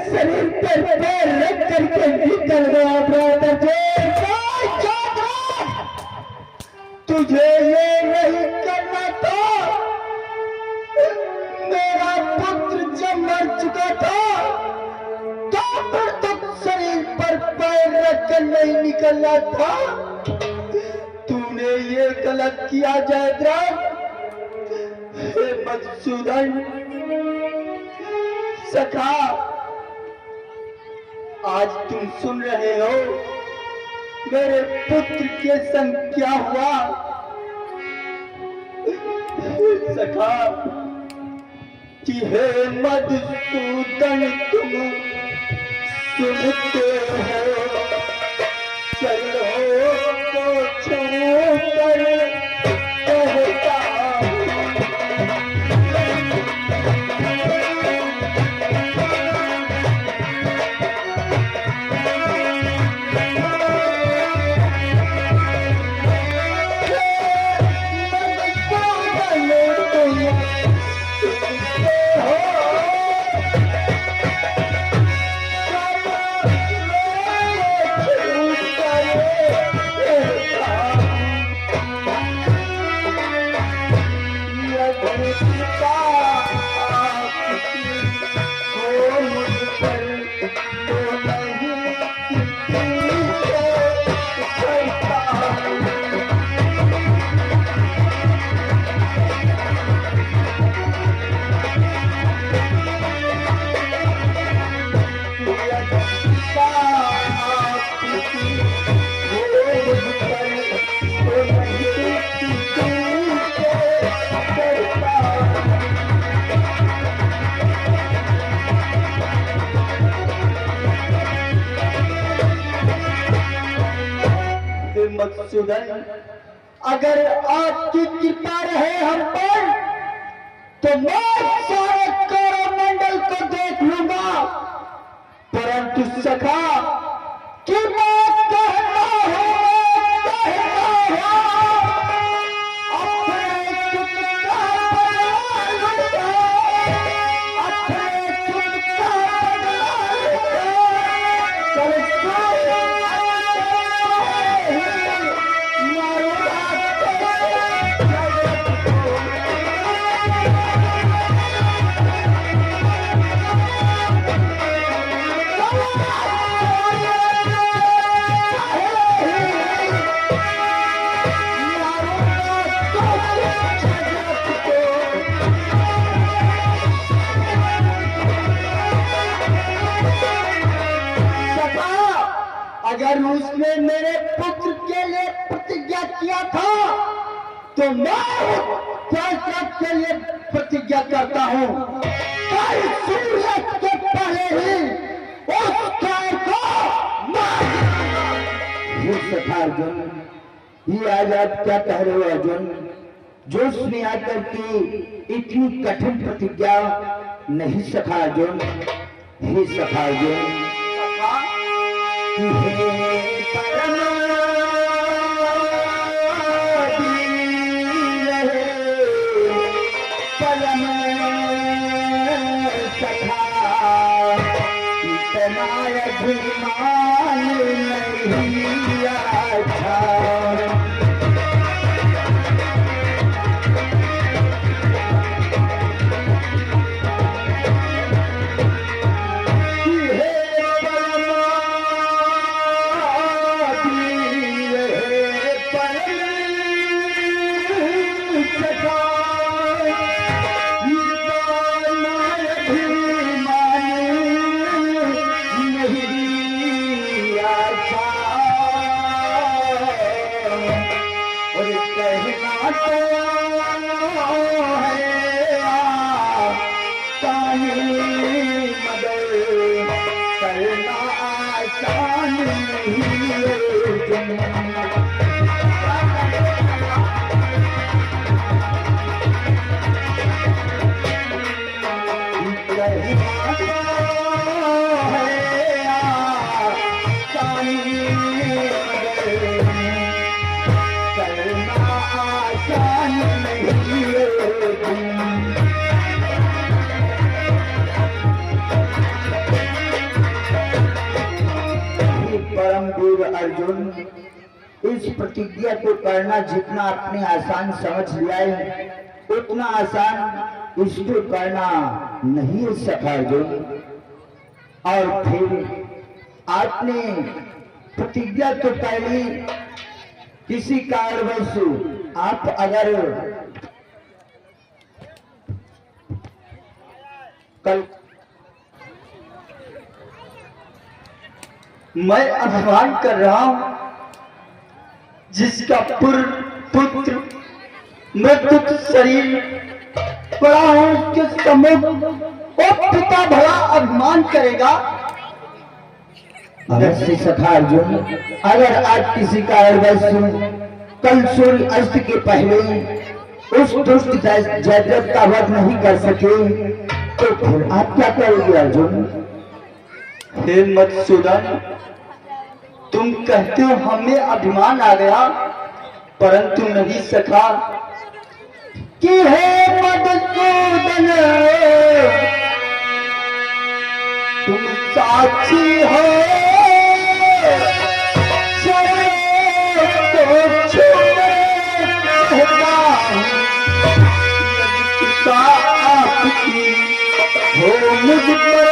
शरीर पर पैर रख करके निकल गया ब्रदर। तुझे ये नहीं करना था। मेरा पुत्र जब मर चुका था तो फिर तक शरीर पर पैर रखकर नहीं निकलना था। तूने ये गलत किया जयद्रथ। मधुसूदन सखा, आज तुम सुन रहे हो मेरे पुत्र के संग क्या हुआ। सखा कि हे मधुसूदन तुम सुनते हो, चलो तो छोड़कर कहता मधुसूदन, अगर आपकी कृपा रहे हम पर तो मैं सारे कोरोमंडल को देख लूंगा, परंतु सखा कि मैं कहता हूं अगर उसने मेरे पुत्र के लिए प्रतिज्ञा किया था तो मैं फैसला के लिए प्रतिज्ञा करता हूं। कल सूर्य के पहले ही उस कार को अर्जुन, ये आज आप क्या कह रहे हो अर्जुन? जोश में आकर की इतनी कठिन प्रतिज्ञा नहीं सखा अर्जुन। हे सखा अर्जुन, अभिमान नहीं अच्छा। अर्जुन, इस प्रतिज्ञा को करना जितना आपने आसान समझ लिया है, उतना आसान इसको करना नहीं है सखा अर्जुन। और फिर आपने प्रतिज्ञा तो पहले किसी कारणवश आप अगर कल मैं अभिमान कर रहा हूं जिसका पुत्र मृत शरीर पड़ा हो उसके सम्मुख वो पिता भला अभिमान करेगा। अवश्य सखा अर्जुन, अगर आज किसी कारणवश कल सूर्य अस्त के पहले उस दुष्ट जयद्रथ का वध नहीं कर सके तो फिर आप क्या करोगे अर्जुन? हे मधुसूदन, तुम कहते हो हमें अभिमान आ गया, परंतु नहीं सखा कि हे मधुसूदन तुम साक्षी हो हो मुझ पर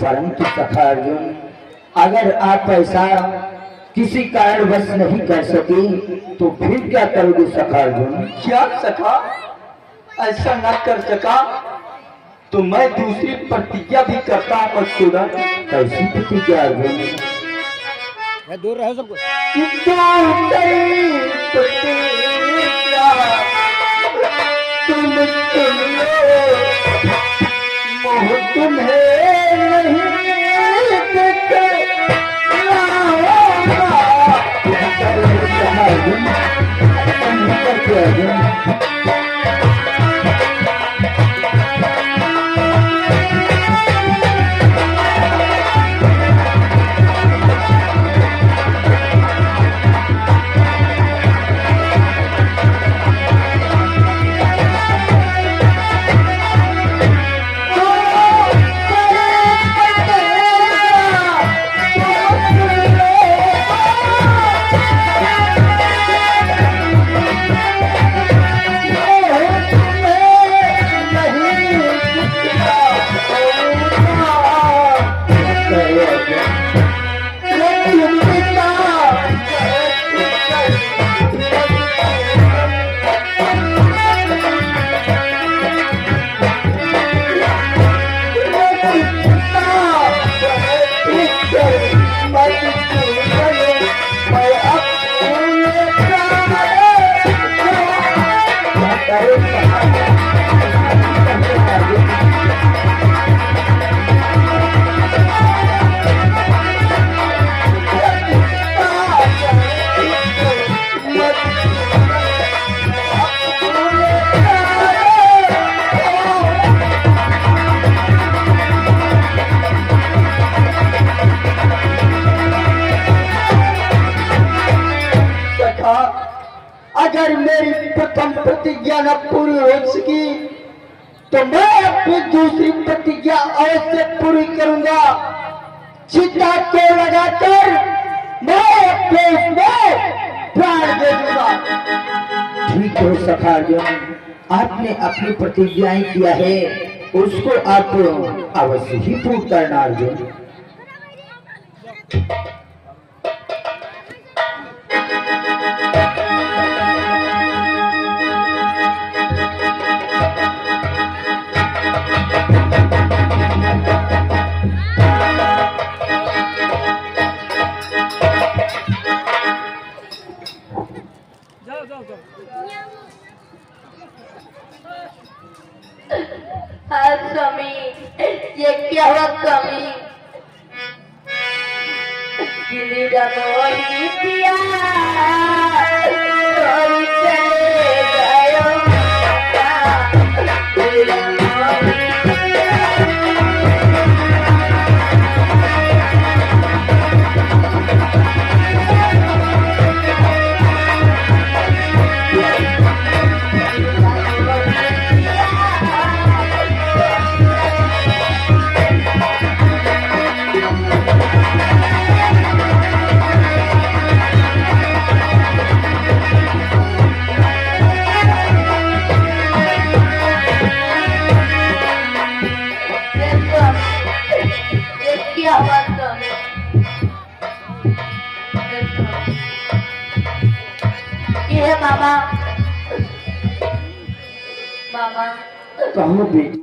परंतु सखा अर्जुन, अगर आप ऐसा किसी कारणवश नहीं कर सके तो फिर क्या करोगे सखा अर्जुन? क्या सखा, ऐसा न कर सका तो मैं दूसरी प्रतिज्ञा भी करता हूँ मधुसूदन। कैसी प्रतिज्ञा अर्जुन? दूर रहो सबको। तुम तुम्हें नहीं देखे प्रतिज्ञा न पूरी हो सकी तो मैं अपनी दूसरी प्रतिज्ञा अवश्य पूरी करूंगा। चिता को लगाकर मैं अपने उसमें प्राण दे दूंगा। ठीक हो सखा अर्जुन, आपने अपनी प्रतिज्ञाएं किया है उसको आप अवश्य ही पूर्ण करना अर्जुन। हाँ स्वामी, ये क्या हुआ स्वामी? गिरिजा मोही पिया और चले गयो गिरिजा मोही क्या बात ये मामा मामा कहो बेटी।